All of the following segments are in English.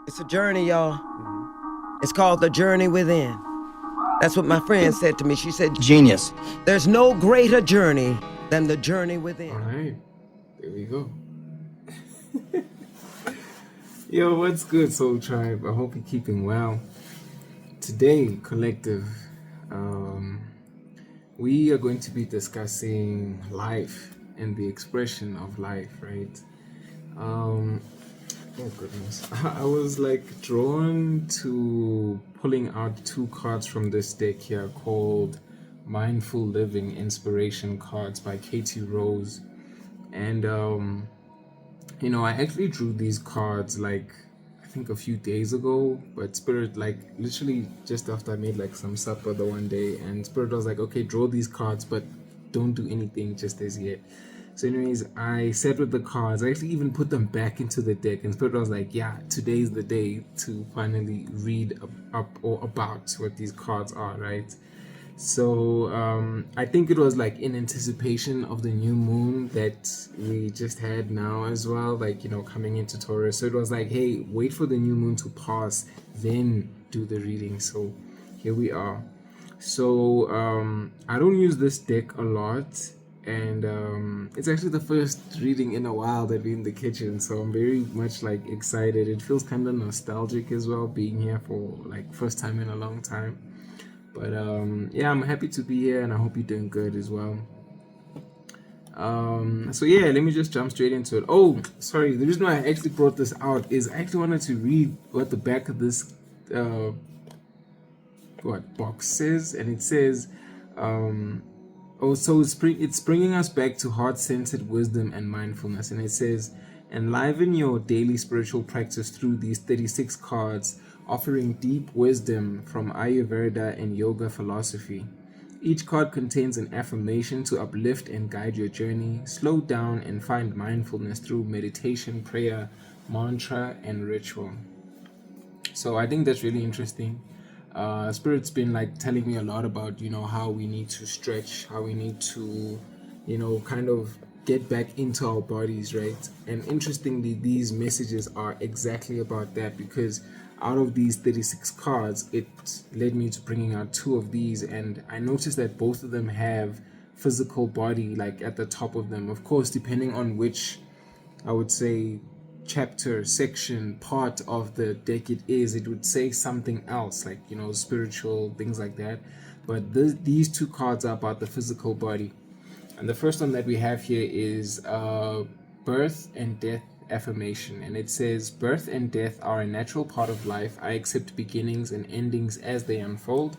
It's a journey, y'all. It's called The Journey Within. That's what my friend said to me. She said, Genius. there's no greater journey than the journey within. All right, there we go. Yo, what's good, Soul Tribe? I hope you're keeping well. Today, collective, we are going to be discussing life and the expression of life, right? Oh goodness, I was like drawn to pulling out two cards from this deck here called Mindful Living Inspiration Cards by Katie Rose. And I actually drew these cards like I think a few days ago, but Spirit, like literally just after I made like some supper the one day, and Spirit was like, okay, draw these cards, but don't do anything just as yet. So anyways, I sat with the cards. I actually even put them back into the deck, and Spirit was like, yeah, today's the day to finally read up or about what these cards are, right? So I think it was like in anticipation of the new moon that we just had now as well, like, coming into Taurus. So it was like, hey, wait for the new moon to pass, then do the reading. So here we are. So I don't use this deck a lot, and it's actually the first reading in a while that we're in the kitchen, so I'm very much like excited. It feels kind of nostalgic as well, being here for like first time in a long time. But yeah, I'm happy to be here, and I hope you're doing good as well. So yeah, let me just jump straight into it. Oh, sorry, the reason why I actually brought this out is I actually wanted to read what the back of this box says, and it says so it's bringing us back to heart-centered wisdom and mindfulness, and it says, enliven your daily spiritual practice through these 36 cards, offering deep wisdom from Ayurveda and yoga philosophy. Each card contains an affirmation to uplift and guide your journey. Slow down and find mindfulness through meditation, prayer, mantra, and ritual. So I think that's really interesting. Spirit's been like telling me a lot about how we need to stretch, how we need to kind of get back into our bodies, right? And interestingly, these messages are exactly about that, because out of these 36 cards, it led me to bringing out two of these, and I noticed that both of them have physical body like at the top of them. Of course, depending on which, I would say, chapter, section, part of the deck it is, it would say something else, like spiritual things like that. But these two cards are about the physical body. And the first one that we have here is birth and death affirmation, and it says, birth and death are a natural part of life. I accept beginnings and endings as they unfold.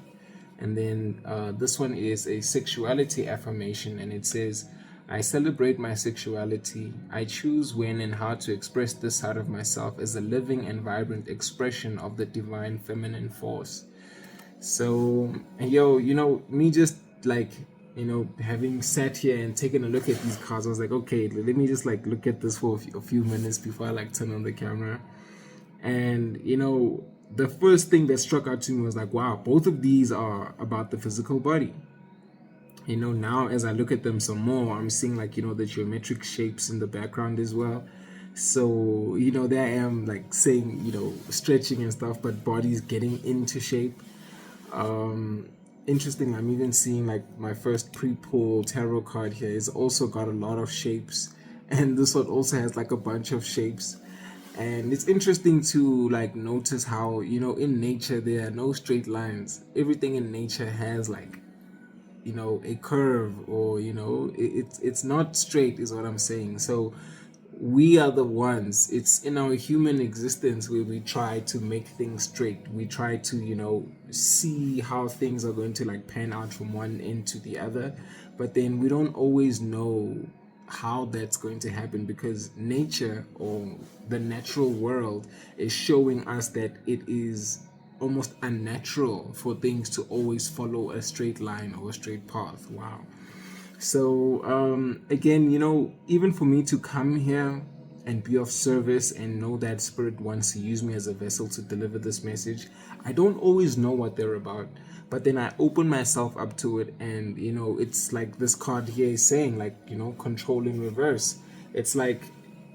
And then this one is a sexuality affirmation, and it says, I celebrate my sexuality. I choose when and how to express this side of myself as a living and vibrant expression of the divine feminine force. So, me just like, having sat here and taken a look at these cards, I was like, okay, let me just like look at this for a few minutes before I like turn on the camera. And, the first thing that struck out to me was like, wow, both of these are about the physical body. Now as I look at them some more, I'm seeing like, the geometric shapes in the background as well. So, there I am like saying, stretching and stuff, but body's getting into shape. Interesting, I'm even seeing like my first pre-pull tarot card here. It's also got a lot of shapes, and this one also has like a bunch of shapes. And it's interesting to like notice how, in nature there are no straight lines. Everything in nature has like, a curve, or it's not straight, is what I'm saying. So we are the ones, it's in our human existence where we try to make things straight. We try to see how things are going to like pan out from one end to the other, but then we don't always know how that's going to happen, because nature, or the natural world, is showing us that it is almost unnatural for things to always follow a straight line or a straight path. Wow. So again, even for me to come here and be of service and know that Spirit wants to use me as a vessel to deliver this message, I don't always know what they're about, but then I open myself up to it. And it's like this card here is saying, like, control in reverse. It's like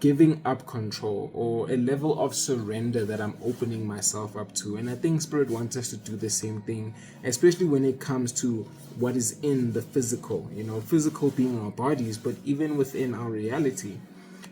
giving up control, or a level of surrender that I'm opening myself up to. And I think Spirit wants us to do the same thing, especially when it comes to what is in the physical, physical being our bodies, but even within our reality.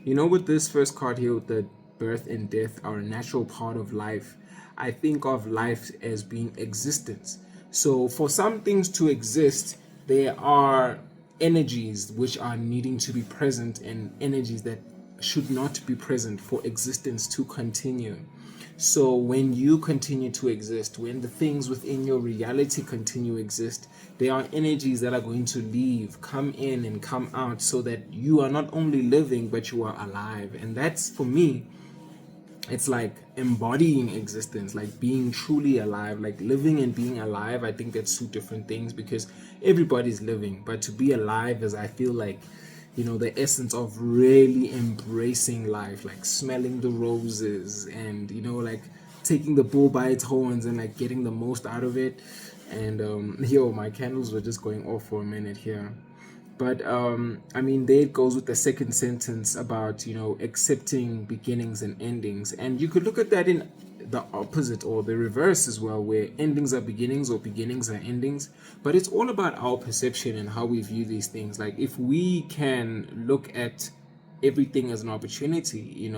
With this first card here, with the birth and death are a natural part of life, I think of life as being existence. So for some things to exist, there are energies which are needing to be present, and energies that should not be present for existence to continue. So when you continue to exist, when the things within your reality continue to exist, there are energies that are going to leave, come in and come out, so that you are not only living, but you are alive. And that's, for me, it's like embodying existence, like being truly alive, like living and being alive. I think that's two different things, because everybody's living, but to be alive is, I feel like, the essence of really embracing life, like smelling the roses, and like taking the bull by its horns and like getting the most out of it. And my candles were just going off for a minute here. But there it goes with the second sentence about accepting beginnings and endings. And you could look at that in the opposite or the reverse as well, where endings are beginnings or beginnings are endings. But it's all about our perception and how we view these things. Like, if we can look at everything as an opportunity,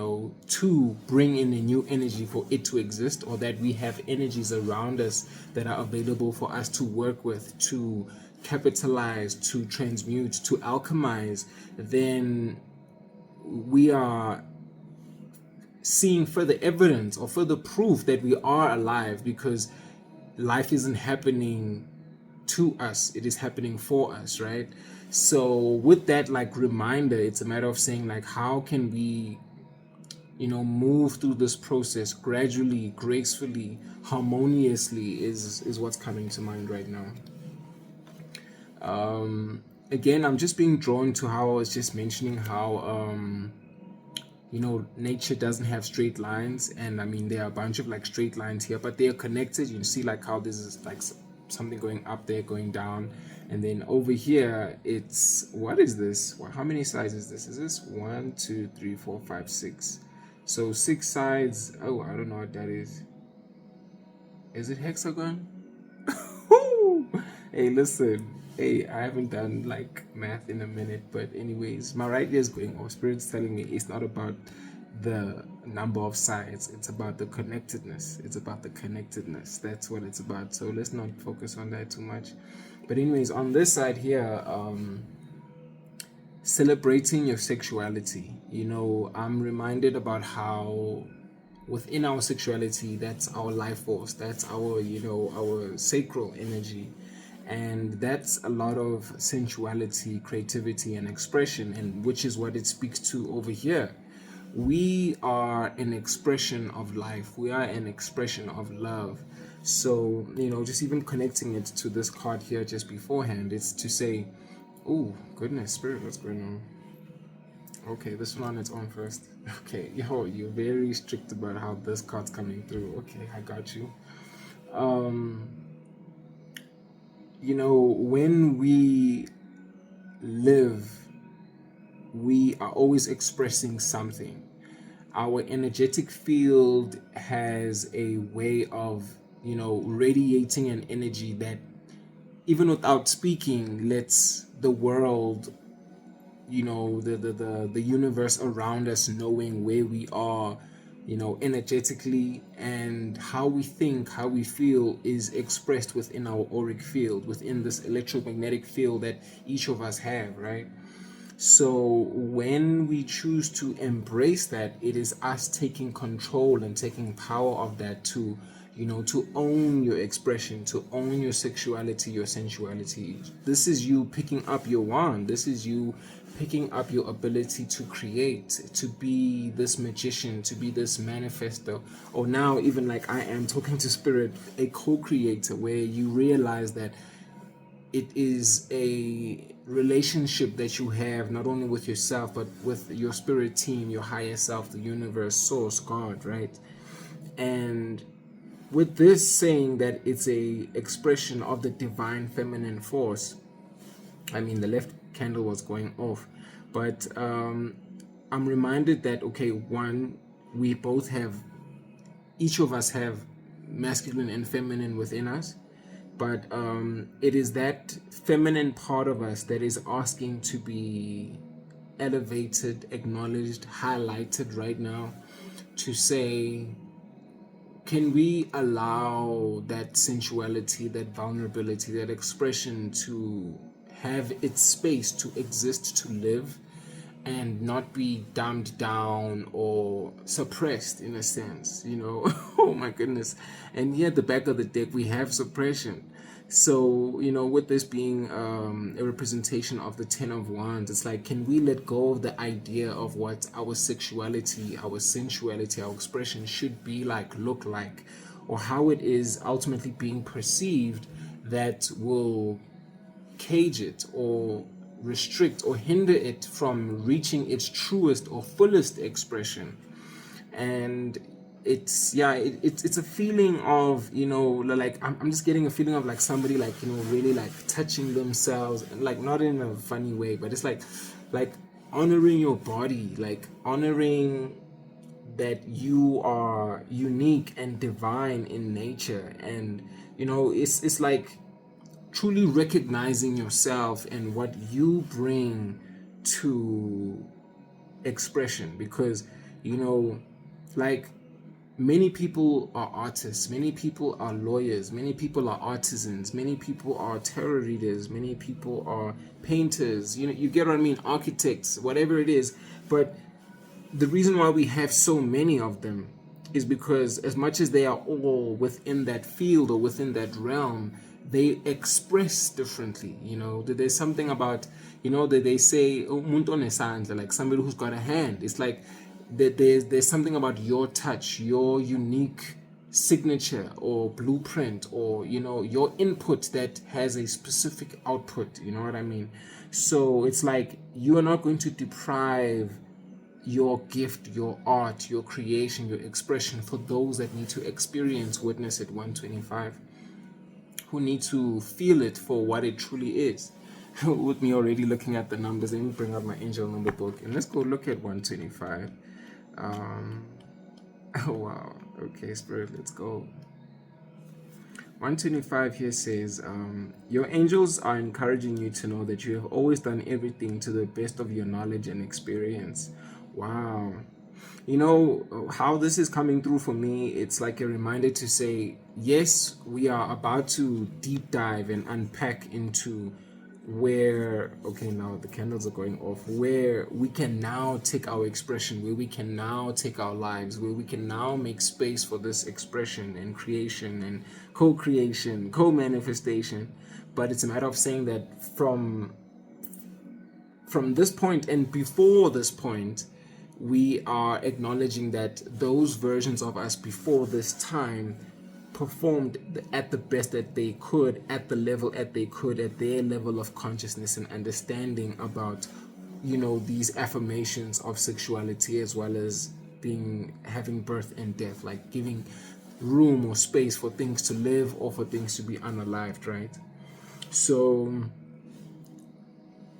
to bring in a new energy for it to exist, or that we have energies around us that are available for us to work with, to capitalize, to transmute, to alchemize, then we are seeing further evidence or further proof that we are alive, because life isn't happening to us, it is happening for us, right? So with that like reminder, it's a matter of saying, like, how can we move through this process gradually, gracefully, harmoniously, is what's coming to mind right now. Again, I'm just being drawn to how I was just mentioning how nature doesn't have straight lines, and there are a bunch of like straight lines here, but they are connected. You see like how this is like something going up there, going down, and then over here it's, what is this? How many sides is this? Is this 1, 2, 3, 4, 5, 6? So 6 sides. Oh, I don't know what that is. Is it hexagon? Hey, listen. Hey, I haven't done like math in a minute, but anyways, my right ear is going off. Spirit's telling me it's not about the number of sides, it's about the connectedness. It's about the connectedness. That's what it's about. So let's not focus on that too much. But anyways, on this side here, celebrating your sexuality. I'm reminded about how within our sexuality, that's our life force, that's our our sacral energy, and that's a lot of sensuality, creativity, and expression, and which is what it speaks to over here. We are an expression of life, we are an expression of love. So just even connecting it to this card here just beforehand, it's to say, oh goodness, Spirit, what's going on? Okay, this one on its own first. Okay, you're very strict about how this card's coming through. Okay, I got you. When we live, we are always expressing something. Our energetic field has a way of, radiating an energy that, even without speaking, lets the world, the universe around us, knowing where we are, energetically, and how we think, how we feel is expressed within our auric field, within this electromagnetic field that each of us have, right? So when we choose to embrace that, it is us taking control and taking power of that to, to own your expression, to own your sexuality, your sensuality. This is you picking up your wand. This is you picking up your ability to create, to be this magician, to be this manifestor, or now even like I am talking to Spirit, a co-creator, where you realize that it is a relationship that you have not only with yourself, but with your spirit team, your higher self, the universe, source, God, right? And with this saying that it's a expression of the divine feminine force, the left candle was going off, but I'm reminded that, okay, one, we both have, each of us have masculine and feminine within us, but it is that feminine part of us that is asking to be elevated, acknowledged, highlighted right now, to say, can we allow that sensuality, that vulnerability, that expression to have its space to exist, to live, and not be dumbed down or suppressed in a sense, you know? Oh my goodness. And here at the back of the deck, we have suppression. So, you know, with this being a representation of the Ten of Wands, it's like, can we let go of the idea of what our sexuality, our sensuality, our expression should be like, look like, or how it is ultimately being perceived, that will cage it or restrict or hinder it from reaching its truest or fullest expression. And it's a feeling of, you know, like I'm just getting a feeling of like somebody, like, you know, really like touching themselves, and like not in a funny way, but it's like honoring your body, like honoring that you are unique and divine in nature. And you know, it's like truly recognizing yourself and what you bring to expression. Because, you know, like, many people are artists, many people are lawyers, many people are artisans, many people are tarot readers, many people are painters, you know, you get what I mean, architects, whatever it is. But the reason why we have so many of them is because, as much as they are all within that field or within that realm, they express differently. You know, there's something about, you know, that they say umuntu onesandla, like somebody who's got a hand. It's like that there's something about your touch, your unique signature or blueprint, or, you know, your input that has a specific output. You know what I mean? So it's like, you are not going to deprive your gift, your art, your creation, your expression for those that need to experience, witness it, 125, who need to feel it for what it truly is. With me already looking at the numbers, let me bring up my angel number book and let's go look at 125. Oh wow, okay, Spirit, let's go. 125 here says, your angels are encouraging you to know that you have always done everything to the best of your knowledge and experience. Wow. You know how this is coming through for me? It's like a reminder to say, yes, we are about to deep dive and unpack into where, okay, now the candles are going off, where we can now take our expression, where we can now take our lives, where we can now make space for this expression and creation and co-creation, co-manifestation. But it's a matter of saying that from this point and before this point, we are acknowledging that those versions of us before this time performed at the best that they could, at the level that they could, at their level of consciousness and understanding about, you know, these affirmations of sexuality, as well as having birth and death, like giving room or space for things to live or for things to be unalived, right? So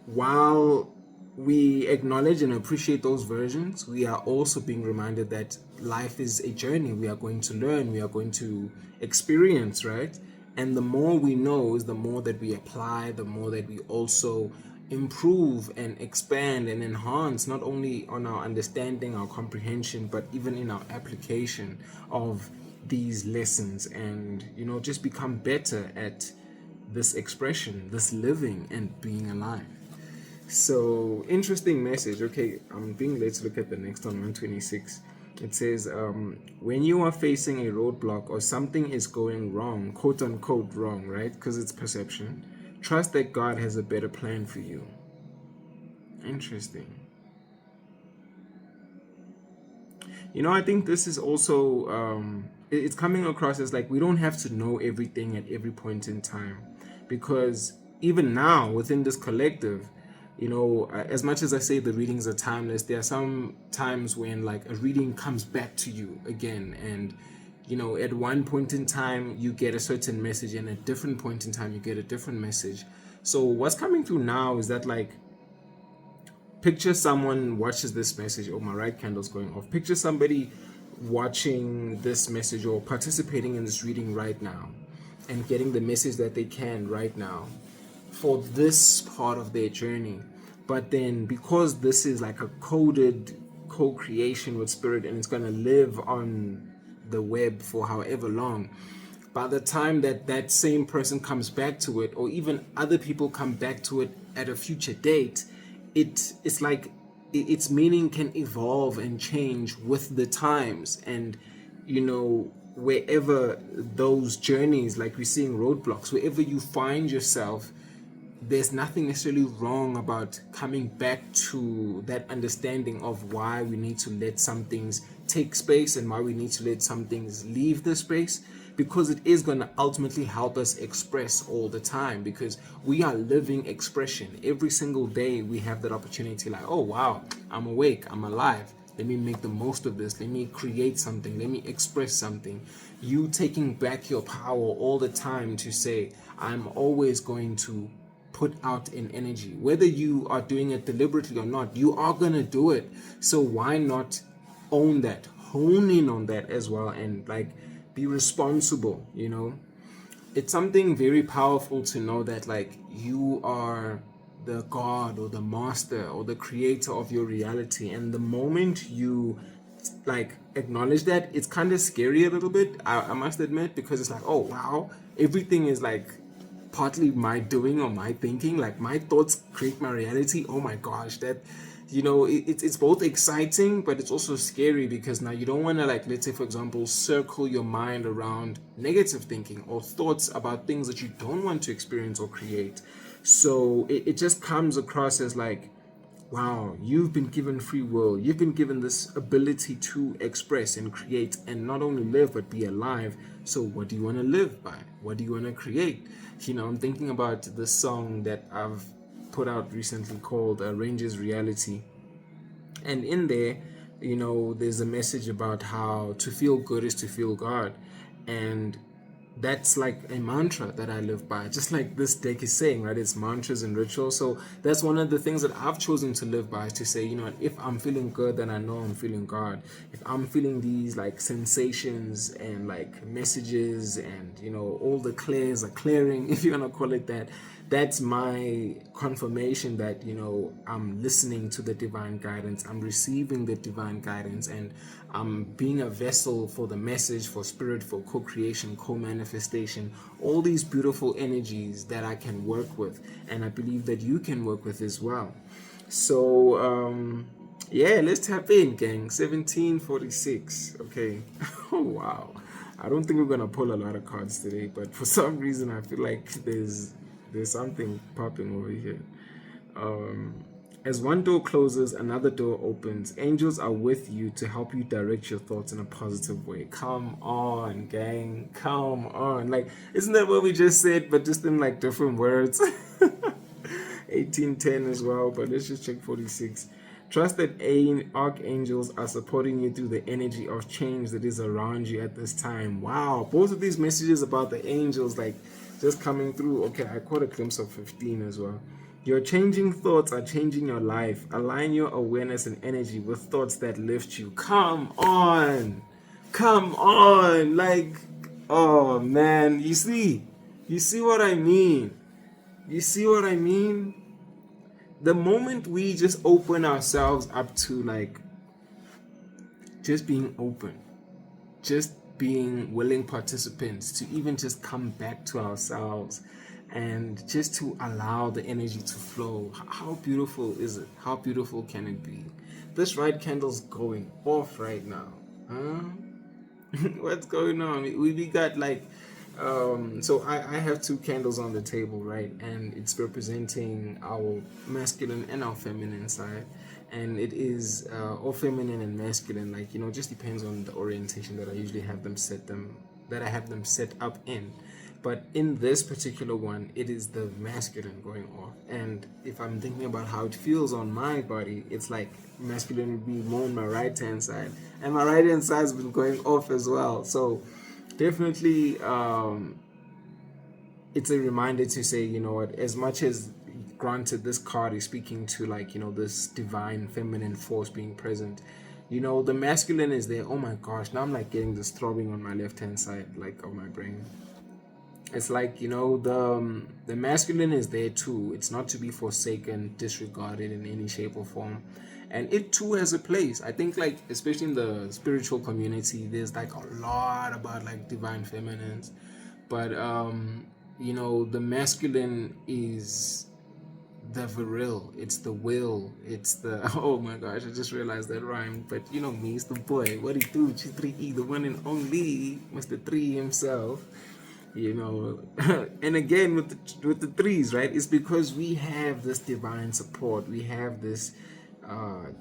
while we acknowledge and appreciate those versions, we are also being reminded that life is a journey. We are going to learn, we are going to experience, right? And the more we know is the more that we apply, the more that we also improve and expand and enhance, not only on our understanding, our comprehension, but even in our application of these lessons, and, you know, just become better at this expression, this living and being alive. So, interesting message. Okay, I'm being led to look at the next one, 126. It says, when you are facing a roadblock or something is going wrong, quote unquote wrong, right? Because it's perception. Trust that God has a better plan for you. Interesting. You know, I think this is also, it's coming across as like, we don't have to know everything at every point in time. Because even now, within this collective, you know, as much as I say the readings are timeless, there are some times when like a reading comes back to you again, and, you know, at one point in time you get a certain message, and at a different point in time you get a different message. So what's coming through now is that, like, picture someone watches this message. Oh, my right candle's going off. Picture somebody watching this message or participating in this reading right now and getting the message that they can right now for this part of their journey. But then, because this is like a coded co-creation with spirit, and it's going to live on the web for however long, by the time that that same person comes back to it, or even other people come back to it at a future date, it's like its meaning can evolve and change with the times. And wherever those journeys, like we're seeing roadblocks, wherever you find yourself, there's nothing necessarily wrong about coming back to that understanding of why we need to let some things take space and why we need to let some things leave the space, because it is going to ultimately help us express all the time, because we are living expression. Every single day we have that opportunity, like, oh wow, I'm awake, I'm alive, let me make the most of this, let me create something, let me express something. You taking back your power all the time to say, I'm always going to put out an energy, whether you are doing it deliberately or not, you are going to do it. So why not own that, hone in on that as well, and like be responsible. It's something very powerful to know that like you are the God or the master or the creator of your reality. And the moment you like acknowledge that, it's kind of scary a little bit, I must admit, because it's like, oh wow, everything is like partly my doing or my thinking, like my thoughts create my reality. Oh my gosh, that it's both exciting, but it's also scary, because now you don't want to, like, let's say for example, circle your mind around negative thinking or thoughts about things that you don't want to experience or create. So it just comes across as like, wow, you've been given free will. You've been given this ability to express and create and not only live but be alive. So what do you want to live by? What do you want to create? I'm thinking about this song that I've put out recently called Ranger's Reality. And in there, there's a message about how to feel good is to feel God. And that's like a mantra that I live by, just like this deck is saying, right? It's mantras and rituals. So that's one of the things that I've chosen to live by, to say, if I'm feeling good, then I know I'm feeling God. If I'm feeling these like sensations and like messages and all the clears are clearing, if you want to call it that, that's my confirmation that I'm listening to the divine guidance, I'm receiving the divine guidance, and I'm being a vessel for the message, for spirit, for co-creation, co-manifestation, all these beautiful energies that I can work with, and I believe that you can work with as well. So yeah, let's tap in, gang. 1746. Okay. Oh wow, I don't think we're gonna pull a lot of cards today, but for some reason I feel like there's something popping over here. As one door closes, another door opens. Angels are with you to help you direct your thoughts in a positive way. Come on, gang. Come on. Like, isn't that what we just said, but just in like different words? 1810 as well, but let's just check 46. Trust that archangels are supporting you through the energy of change that is around you at this time. Wow, both of these messages about the angels, like, just coming through. Okay, I caught a glimpse of 15 as well. Your changing thoughts are changing your life. Align your awareness and energy with thoughts that lift you. Come on. Come on. Like, oh man, you see what I mean? You see what I mean? The moment we just open ourselves up to like just being open, just being willing participants to even just come back to ourselves and just to allow the energy to flow. How beautiful is it? How beautiful can it be? This right candle's going off right now. Huh? What's going on? We got like so I have two candles on the table, right? And it's representing our masculine and our feminine side. And it is all feminine and masculine, like, just depends on the orientation that I usually have them set up in. But in this particular one, it is the masculine going off. And if I'm thinking about how it feels on my body, it's like masculine would be more on my right hand side, and my right hand side has been going off as well. So definitely it's a reminder to say, as much as granted, this card is speaking to, like, this divine feminine force being present. The masculine is there. Oh my gosh, now I'm like getting this throbbing on my left hand side, like, of my brain. It's like, the masculine is there too. It's not to be forsaken, disregarded in any shape or form. And it too has a place. I think, like, especially in the spiritual community, there's like a lot about like divine feminines. But the masculine is the viril, it's the will, it's the oh my gosh, I just realized that rhyme. But me, it's the boy. What he do? G3E, the one and only Mr. 3 himself. And again with the threes, right? It's because we have this divine support. We have this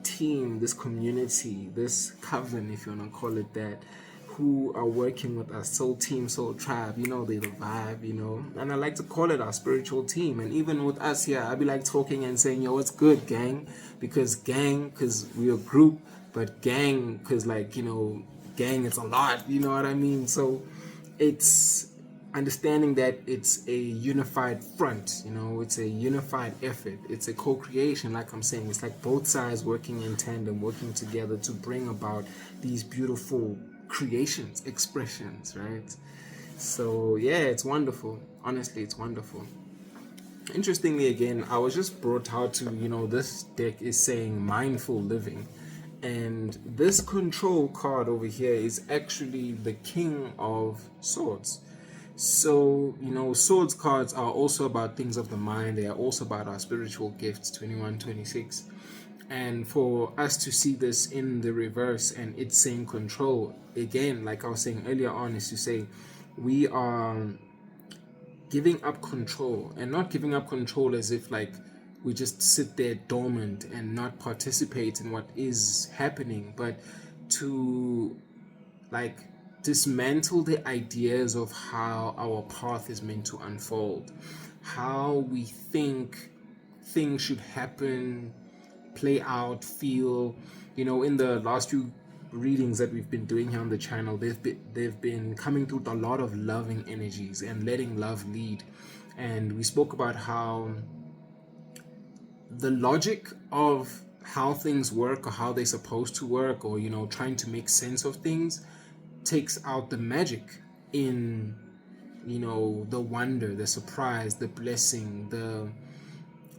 team, this community, this coven, if you want to call it that, who are working with us. Soul team, soul tribe, they're the vibe, and I like to call it our spiritual team. And even with us here, I'd be like talking and saying, yo, what's good, gang? Because we're a group, but gang, because like, gang, it's a lot, you know what I mean? So it's understanding that it's a unified front, it's a unified effort, it's a co-creation. Like I'm saying, it's like both sides working in tandem, working together to bring about these beautiful creations, expressions, right? So yeah, it's wonderful. Honestly, it's wonderful. Interestingly, again, I was just brought out to, this deck is saying mindful living, and this control card over here is actually the King of Swords. So, swords cards are also about things of the mind. They are also about our spiritual gifts, 2126. And for us to see this in the reverse and it's saying control, again, like I was saying earlier on, is to say we are giving up control, and not giving up control as if like we just sit there dormant and not participate in what is happening, but to like dismantle the ideas of how our path is meant to unfold, how we think things should happen, play out, feel. In the last few readings that we've been doing here on the channel, they've been coming through a lot of loving energies and letting love lead. And we spoke about how the logic of how things work, or how they're supposed to work, or trying to make sense of things, takes out the magic in the wonder, the surprise, the blessing,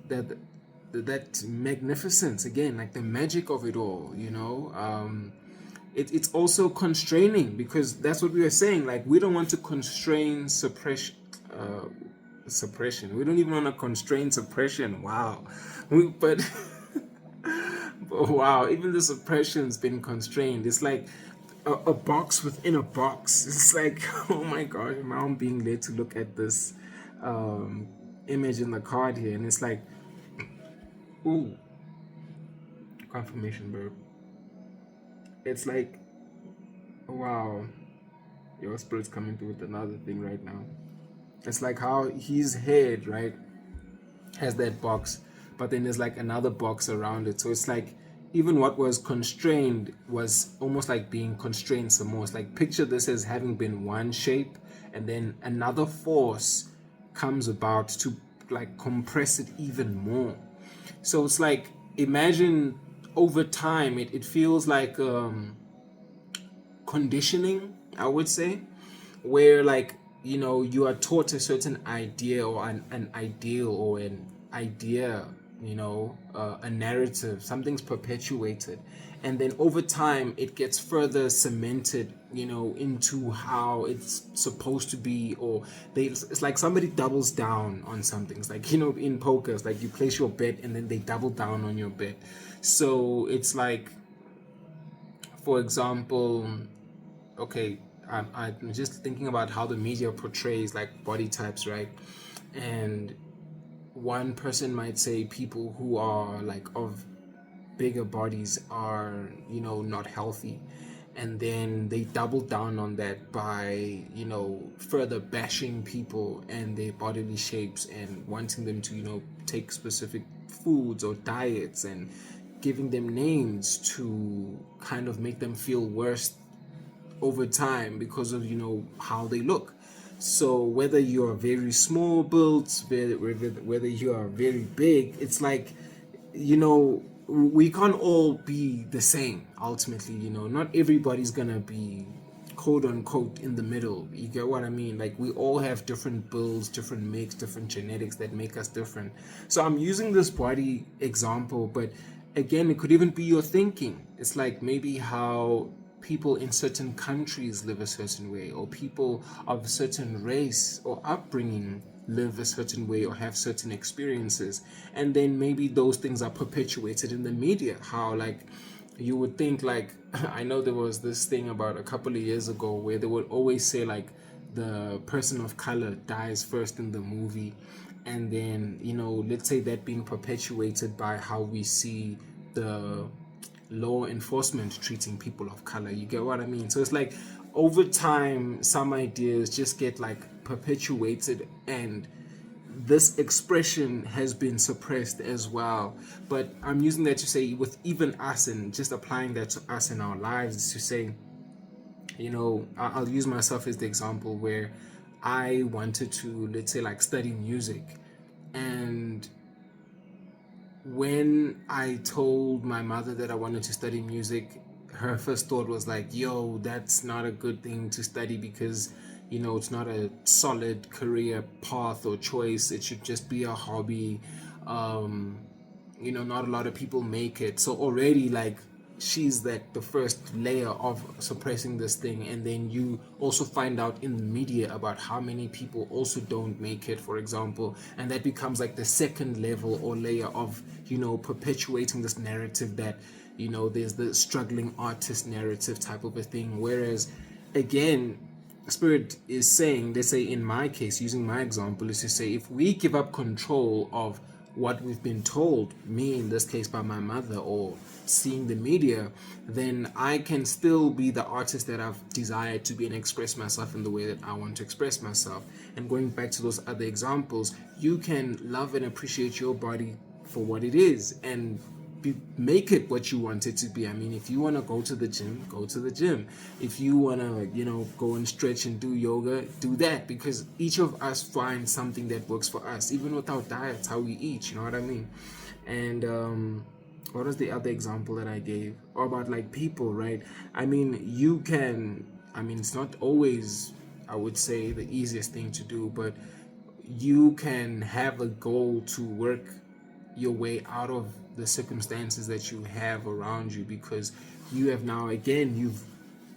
that magnificence, again, like the magic of it all. It's also constraining, because that's what we were saying, like we don't want to constrain suppression. We don't even want to constrain suppression. Wow. But wow, even the suppression's been constrained. It's like a box within a box. It's like, oh my gosh, now I'm being led to look at this image in the card here, and it's like, ooh, confirmation, bro. It's like, wow, your spirit's coming through with another thing right now. It's like how his head, right, has that box, but then there's like another box around it. So it's like even what was constrained was almost like being constrained some more. It's like, picture this as having been one shape, and then another force comes about to like compress it even more. So it's like, imagine over time, it feels like conditioning, I would say, where like, you are taught a certain idea, or an ideal, or an idea, a narrative, something's perpetuated, and then over time it gets further cemented, into how it's supposed to be. Or it's like somebody doubles down on something. It's like, in poker, it's like you place your bet and then they double down on your bet. So it's like, for example, okay, I'm just thinking about how the media portrays like body types, right? And one person might say people who are like of bigger bodies are, not healthy. And then they double down on that by, further bashing people and their bodily shapes, and wanting them to, take specific foods or diets, and giving them names to kind of make them feel worse over time because of how they look. So whether you are very small built, whether you are very big, it's like, we can't all be the same ultimately. Not everybody's gonna be quote unquote in the middle. You get what I mean? Like, we all have different builds, different makes, different genetics that make us different. So I'm using this body example, but again, it could even be your thinking. It's like maybe how people in certain countries live a certain way, or people of a certain race or upbringing live a certain way or have certain experiences, and then maybe those things are perpetuated in the media. How, like, you would think, like, I know there was this thing about a couple of years ago where they would always say, like, the person of color dies first in the movie, and then, let's say that being perpetuated by how we see the law enforcement treating people of color. You get what I mean? So it's like, over time, some ideas just get like perpetuated, and this expression has been suppressed as well. But I'm using that to say, with even us, and just applying that to us in our lives, to say, I'll use myself as the example, where I wanted to, let's say, like, study music. And when I told my mother that I wanted to study music, her first thought was like, yo, that's not a good thing to study, because it's not a solid career path or choice. It should just be a hobby. Not a lot of people make it. So already, like, she's like the first layer of suppressing this thing. And then you also find out in the media about how many people also don't make it, for example, and that becomes like the second level or layer of perpetuating this narrative that there's the struggling artist narrative type of a thing. Whereas, again, Spirit is saying, let's say in my case, using my example, is to say, if we give up control of what we've been told, me in this case by my mother, or seeing the media, then I can still be the artist that I've desired to be and express myself in the way that I want to express myself. And going back to those other examples, you can love and appreciate your body for what it is, and make it what you want it to be. I mean, if you want to go to the gym, go to the gym. If you want to, go and stretch and do yoga, do that, because each of us finds something that works for us, even with our diets, how we eat, you know what I mean? And what was the other example that I gave? Or about, like, people, right? I mean, it's not always, I would say, the easiest thing to do, but you can have a goal to work your way out of the circumstances that you have around you, because you have now, again, you've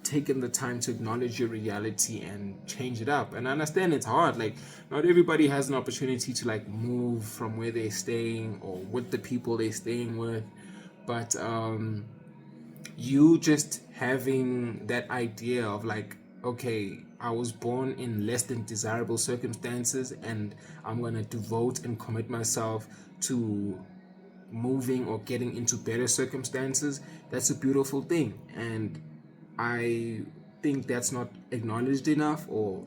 taken the time to acknowledge your reality and change it up. And I understand it's hard. Like, not everybody has an opportunity to, like, move from where they're staying or with the people they're staying with, but you just having that idea of, like, okay, I was born in less than desirable circumstances, and I'm going to devote and commit myself to moving or getting into better circumstances. That's a beautiful thing. And I think that's not acknowledged enough, or,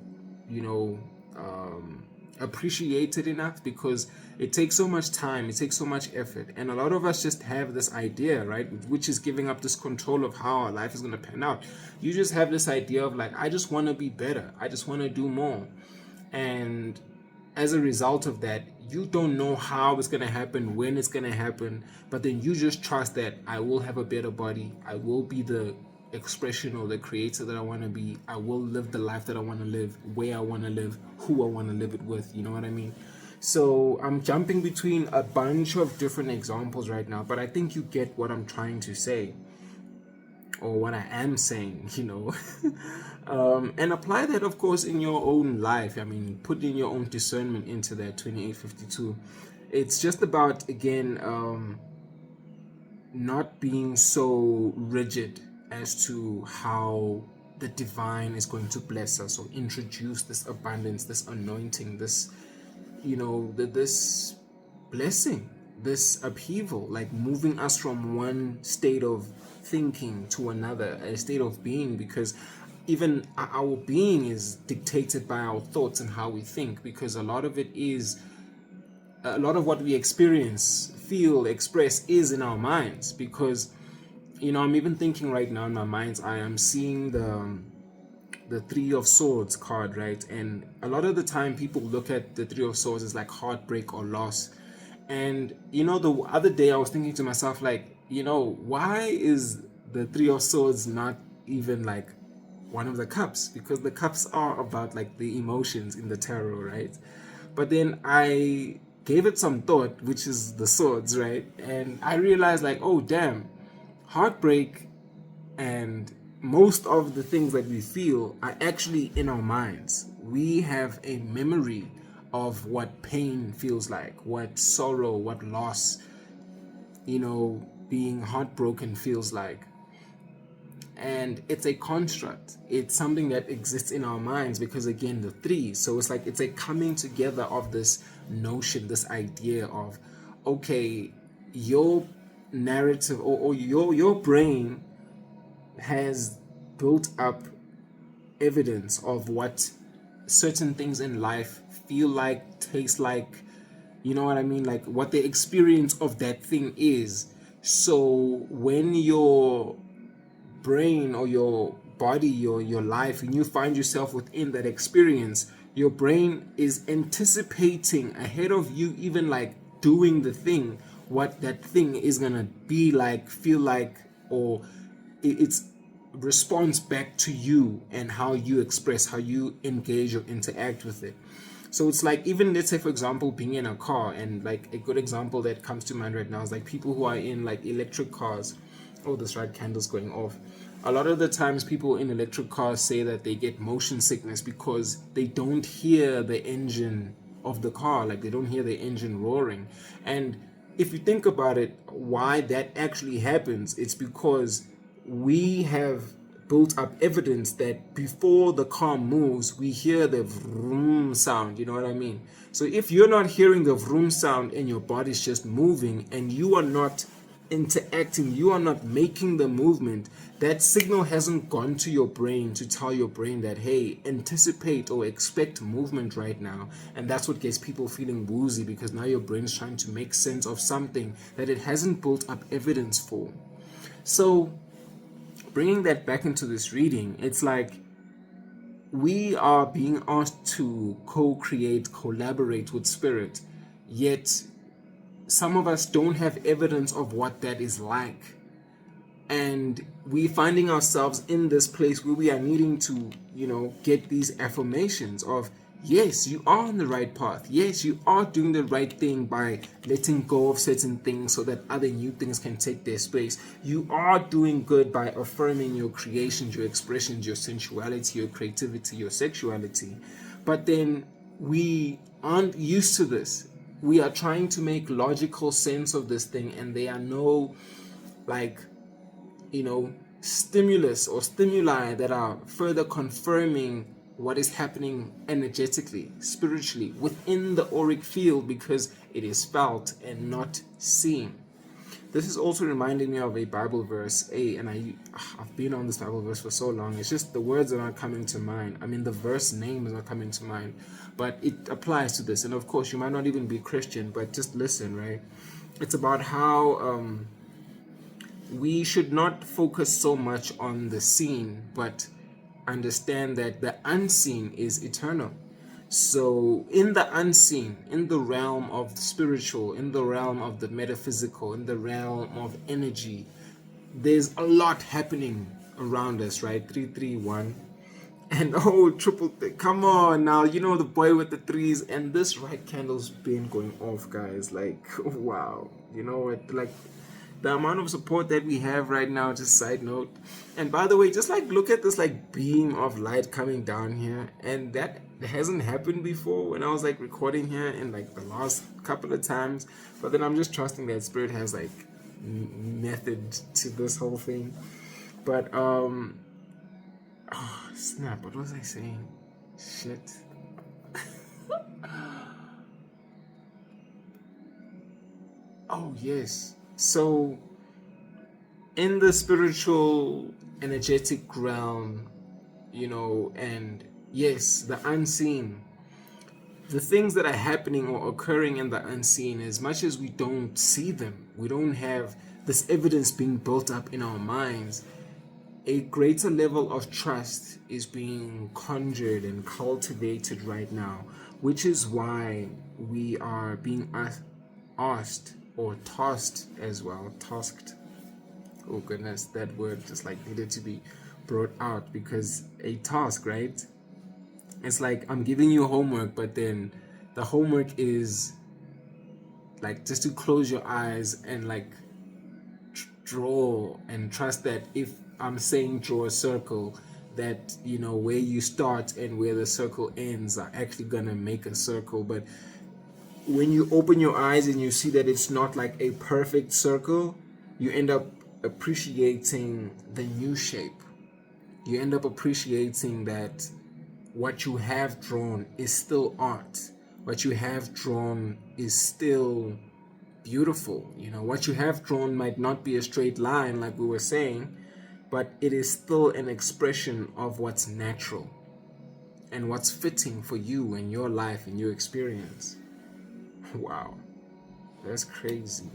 appreciated enough, because it takes so much time, it takes so much effort, and a lot of us just have this idea, right, which is giving up this control of how our life is going to pan out. You just have this idea of, like, I just want to be better, I just want to do more, and as a result of that, you don't know how it's going to happen, when it's going to happen, but then you just trust that I will have a better body, I will be the expression or the creator that I want to be, I will live the life that I want to live, where I want to live, who I want to live it with, you know what I mean? So I'm jumping between a bunch of different examples right now, but I think you get what I'm trying to say, or what I am saying, and apply that, of course, in your own life. I mean, put in your own discernment into that 2852. It's just about, again, not being so rigid as to how the divine is going to bless us, or introduce this abundance, this anointing, this, this blessing, this upheaval, like moving us from one state of thinking to another, a state of being, because even our being is dictated by our thoughts and how we think, because a lot of what we experience, feel, express is in our minds. Because I'm even thinking right now in my mind's eye, I'm seeing the Three of Swords card, right? And a lot of the time people look at the Three of Swords as like heartbreak or loss. And the other day I was thinking to myself, like, why is the Three of Swords not even like one of the cups? Because the cups are about like the emotions in the tarot, right? But then I gave it some thought, which is the swords, right? And I realized, like, oh damn, heartbreak and most of the things that we feel are actually in our minds. We have a memory of what pain feels like, what sorrow, what loss, being heartbroken feels like. And it's a construct. It's something that exists in our minds because, again, the three. So it's like it's a coming together of this notion, this idea of, okay, your narrative or your brain has built up evidence of what certain things in life feel like, taste like, you know what I mean? Like what the experience of that thing is. So when your brain or your body, your life, and you find yourself within that experience, your brain is anticipating ahead of you even like doing the thing, what that thing is gonna be like, feel like, or it's response back to you and how you express, how you engage or interact with it. So it's like, even let's say for example being in a car, and like a good example that comes to mind right now is like people who are in like electric cars. Oh, this red candle's going off. A lot of the times people in electric cars say that they get motion sickness because they don't hear the engine of the car, like they don't hear the engine roaring. And if you think about it, why that actually happens, it's because we have built up evidence that before the car moves, we hear the vroom sound, you know what I mean? So if you're not hearing the vroom sound and your body's just moving and you are not interacting, you are not making the movement, that signal hasn't gone to your brain to tell your brain that, hey, anticipate or expect movement right now. And that's what gets people feeling woozy, because now your brain's trying to make sense of something that it hasn't built up evidence for. So bringing that back into this reading, it's like we are being asked to co-create, collaborate with spirit, yet some of us don't have evidence of what that is like. And we finding ourselves in this place where we are needing to, get these affirmations of, yes, you are on the right path. Yes, you are doing the right thing by letting go of certain things so that other new things can take their space. You are doing good by affirming your creations, your expressions, your sensuality, your creativity, your sexuality. But then we aren't used to this. We are trying to make logical sense of this thing, and there are no stimulus or stimuli that are further confirming what is happening energetically, spiritually within the auric field, because it is felt and not seen. This is also reminding me of a Bible verse, and I've been on this Bible verse for so long, it's just the words are not coming to mind. I mean, the verse name is not coming to mind, but it applies to this. And of course, you might not even be Christian, but just listen, right? It's about how we should not focus so much on the seen, but understand that the unseen is eternal. So in the unseen, in the realm of the spiritual, in the realm of the metaphysical, in the realm of energy, there's a lot happening around us, right? 331. And triple come on now, the boy with the threes. And this right candle's been going off, guys. Like, wow. You know what? Like, the amount of support that we have right now, just side note. And by the way, just like look at this like beam of light coming down here, and that hasn't happened before when I was like recording here in like the last couple of times. But then I'm just trusting that spirit has like method to this whole thing. But oh snap, what was I saying? Shit. Oh yes. So in the spiritual energetic realm, and yes, the unseen, the things that are happening or occurring in the unseen, as much as we don't see them, we don't have this evidence being built up in our minds, a greater level of trust is being conjured and cultivated right now, which is why we are being asked or tasked as well. Tasked. Oh goodness, that word just like needed to be brought out, because a task, right? It's like I'm giving you homework, but then the homework is like just to close your eyes and like draw, and trust that if I'm saying draw a circle, that you know where you start and where the circle ends are actually gonna make a circle. But when you open your eyes and you see that it's not like a perfect circle, you end up appreciating the new shape. You end up appreciating that what you have drawn is still art. What you have drawn is still beautiful. You know, what you have drawn might not be a straight line like we were saying, but it is still an expression of what's natural and what's fitting for you and your life and your experience. Wow, that's crazy.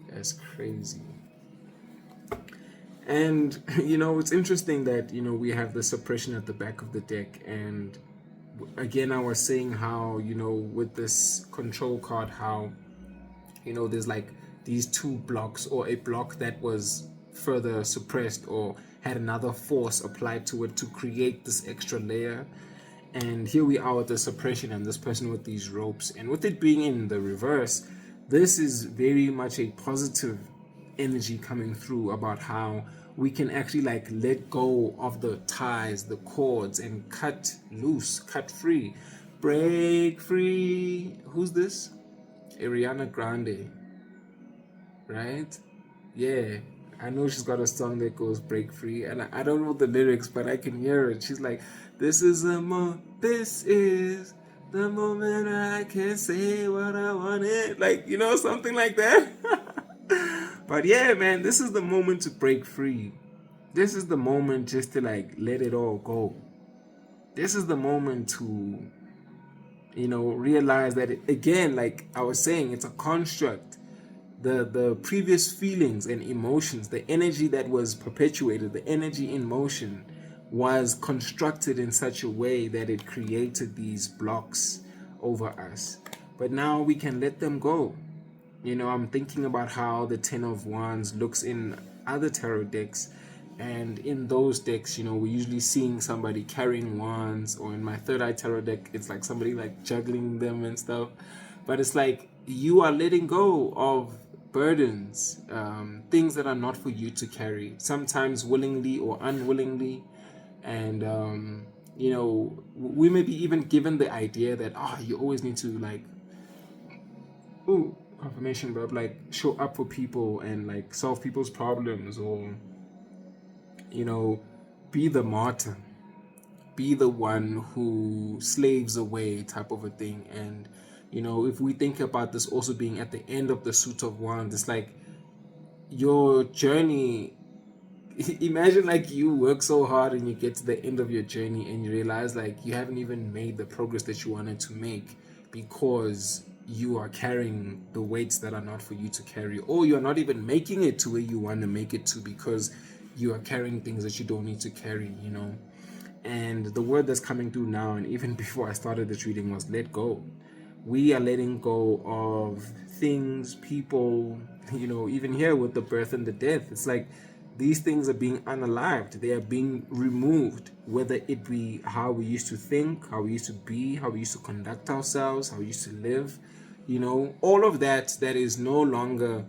That's crazy. And you know, it's interesting that you know we have the suppression at the back of the deck. And again, I was saying how, you know, with this control card, how, you know, there's like these two blocks, or a block that was further suppressed or had another force applied to it to create this extra layer. And here we are with the suppression and this person with these ropes, and with it being in the reverse, this is very much a positive energy coming through about how we can actually like let go of the ties, the cords, and cut loose, cut free, break free. Who's this? Ariana Grande, right? Yeah, I know she's got a song that goes break free, and I don't know the lyrics, but I can hear it. She's like, this is the moment I can say what I wanted, like, you know, something like that. But yeah, man, this is the moment to break free. This is the moment just to like let it all go. This is the moment to, you know, realize that again, like I was saying, it's a construct. The previous feelings and emotions, the energy that was perpetuated, the energy in motion, was constructed in such a way that it created these blocks over us. But now we can let them go. You know, I'm thinking about how the Ten of Wands looks in other tarot decks, and in those decks, you know, we're usually seeing somebody carrying wands, or in my Third Eye Tarot deck, it's like somebody like juggling them and stuff. But it's like you are letting go of burdens, things that are not for you to carry, sometimes willingly or unwillingly. And you know, we may be even given the idea that you always need to like, confirmation, but like show up for people and like solve people's problems, or you know, be the martyr, be the one who slaves away, type of a thing. And you know, if we think about this also being at the end of the suit of wands, it's like your journey. Imagine like you work so hard and you get to the end of your journey and you realize like you haven't even made the progress that you wanted to make, because you are carrying the weights that are not for you to carry, or you're not even making it to where you want to make it to because you are carrying things that you don't need to carry, you know. And the word that's coming through now, and even before I started this reading, was let go. We are letting go of things, people, you know, even here with the birth and the death. It's like these things are being unalived. They are being removed, whether it be how we used to think, how we used to be, how we used to conduct ourselves, how we used to live, you know, all of that is no longer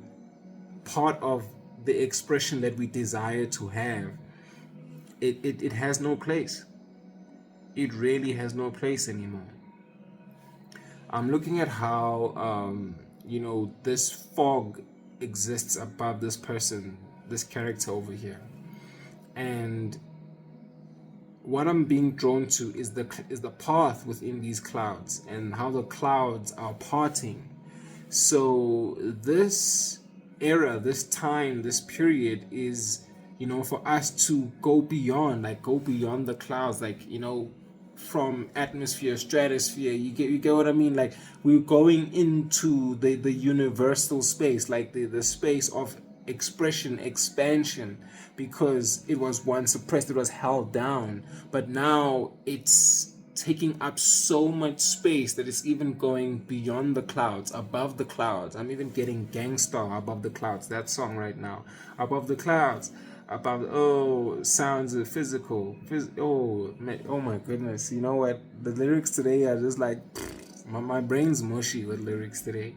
part of the expression that we desire to have. It has no place. It really has no place anymore. I'm looking at how, you know, this fog exists above this person, this character over here. And what I'm being drawn to is the path within these clouds, and how the clouds are parting. So this era, this time, this period is, you know, for us to go beyond the clouds, like, you know, from atmosphere, stratosphere, you get what I mean? Like we're going into the universal space, like the space of expression, expansion, because it was once suppressed, it was held down, but now it's taking up so much space that it's even going beyond the clouds, above the clouds. I'm even getting Gangstar, Above the Clouds, that song right now. Above the clouds, above, oh, sounds of physical, oh, oh my goodness. You know what? The lyrics today are just like, my brain's mushy with lyrics today.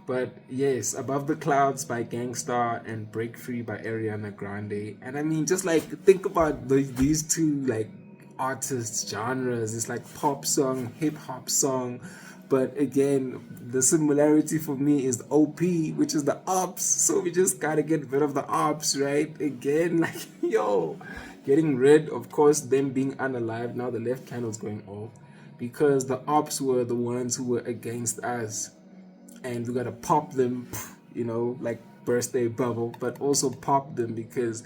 But yes, Above the Clouds by Gangstar and Break Free by Ariana Grande. And I mean, just like, think about these two like artists, genres. It's like pop song, hip hop song. But again, the similarity for me is the OP, which is the ops. So we just gotta get rid of the ops, right? Again, like, yo, getting rid, of course, them being unalive. Now the left candle's going off because the ops were the ones who were against us. And we gotta pop them, you know, like birthday bubble, but also pop them, because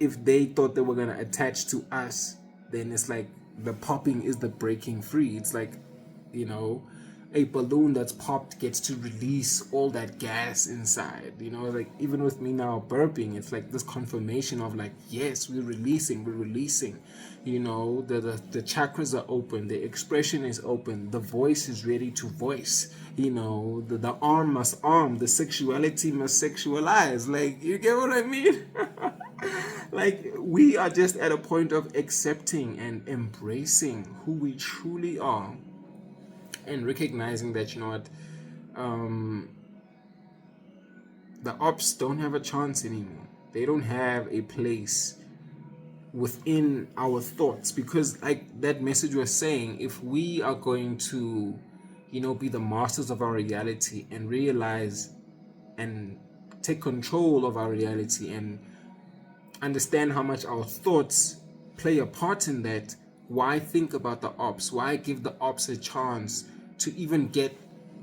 if they thought they were gonna attach to us, then it's like the popping is the breaking free. It's like, you know, a balloon that's popped gets to release all that gas inside. You know, like even with me now burping, it's like this confirmation of like, yes, we're releasing. You know, the chakras are open, the expression is open, the voice is ready to voice. You know, the arm must arm, the sexuality must sexualize. Like, you get what I mean? Like, we are just at a point of accepting and embracing who we truly are, and recognizing that, you know what, the ops don't have a chance anymore. They don't have a place within our thoughts, because like that message was saying, if we are going to, you know, be the masters of our reality and realize and take control of our reality and understand how much our thoughts play a part in that, why think about the ops? Why give the ops a chance to even get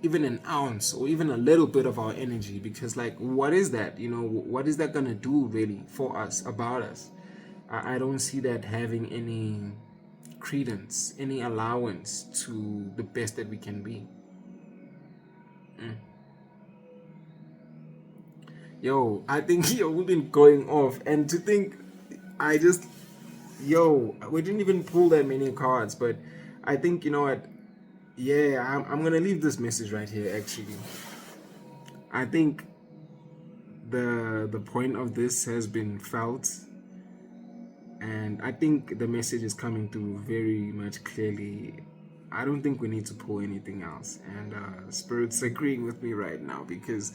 even an ounce or even a little bit of our energy? Because like, what is that? You know, what is that gonna do really for us, about us? I don't see that having any credence, any allowance to the best that we can be. Yo, I think we've been going off, and to think, I just, we didn't even pull that many cards, but I think, you know what, yeah, I'm gonna leave this message right here. Actually, I think the point of this has been felt, and I think the message is coming through very much clearly. I don't think we need to pull anything else, and Spirit's agreeing with me right now, because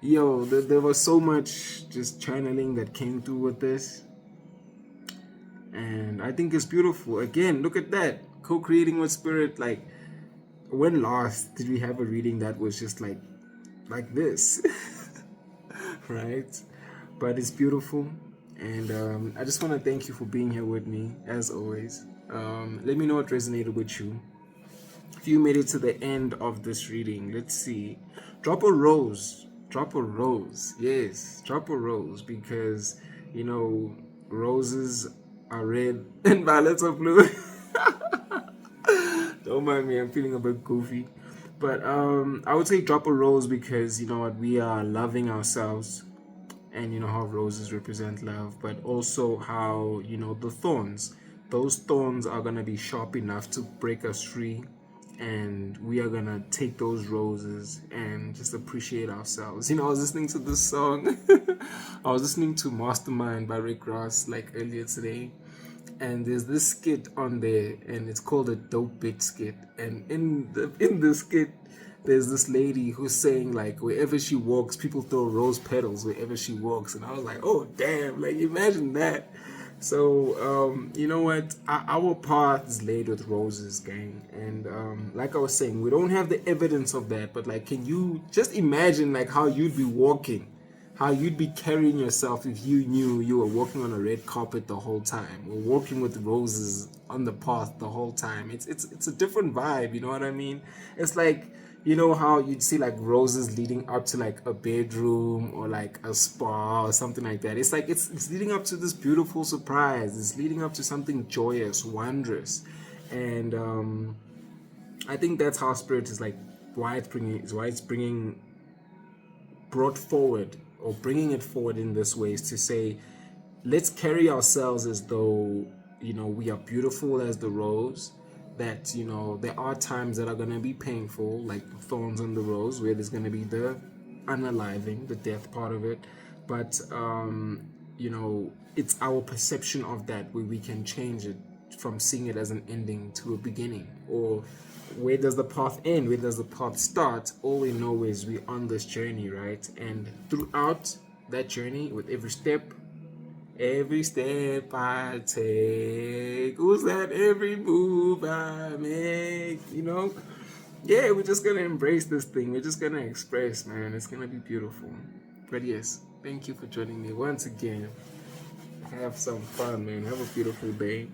there was so much just channeling that came through with this, and I think it's beautiful. Again, look at that, co-creating with Spirit. Like, when last did we have a reading that was just like this? Right? But it's beautiful, and I just want to thank you for being here with me as always. Let me know what resonated with you. If you made it to the end of this reading, let's see, drop a rose. Yes, drop a rose, because you know, roses are red and violets are blue. Don't mind me, I'm feeling a bit goofy. But I would say drop a rose, because you know what, we are loving ourselves, and you know how roses represent love, but also how, you know, those thorns are gonna be sharp enough to break us free, and we are gonna take those roses and just appreciate ourselves. You know, I was listening to this song. I was listening to Mastermind by Rick Ross like earlier today, and there's this skit on there, and it's called a dope bitch skit. And in the skit, there's this lady who's saying like, wherever she walks, people throw rose petals wherever she walks. And I was like, oh damn, like imagine that. So you know what, our path is laid with roses, gang. And like I was saying, we don't have the evidence of that, but like, can you just imagine like how you'd be walking, how you'd be carrying yourself if you knew you were walking on a red carpet the whole time, or walking with roses on the path the whole time? It's a different vibe, you know what I mean? It's like, you know how you'd see like roses leading up to like a bedroom or like a spa or something like that. It's like it's leading up to this beautiful surprise. It's leading up to something joyous, wondrous, and I think that's how Spirit is like, why it's bringing brought forward or bringing it forward in this way is to say, let's carry ourselves as though, we are beautiful as the rose. That, there are times that are going to be painful, like thorns on the rose, where there's going to be the unaliving, the death part of it. But, it's our perception of that where we can change it from seeing it as an ending to a beginning. Or where does the path end? Where does the path start? All we know is we're on this journey, right? And throughout that journey, with every step I take, who's that? Every move I make, Yeah, we're just gonna embrace this thing. We're just gonna express, man. It's gonna be beautiful. But yes, thank you for joining me once again. Have some fun, man. Have a beautiful day.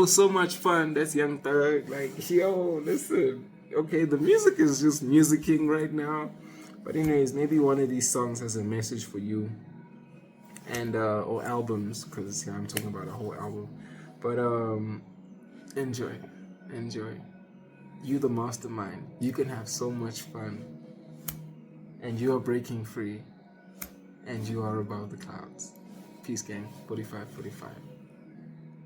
So much fun. That's Young Thug. Like, yo, listen. Okay, the music is just musicking right now. But anyways, maybe one of these songs has a message for you. And or albums, because I'm talking about a whole album. But enjoy. You the mastermind. You can have so much fun. And you are breaking free. And you are above the clouds. Peace, gang. 45.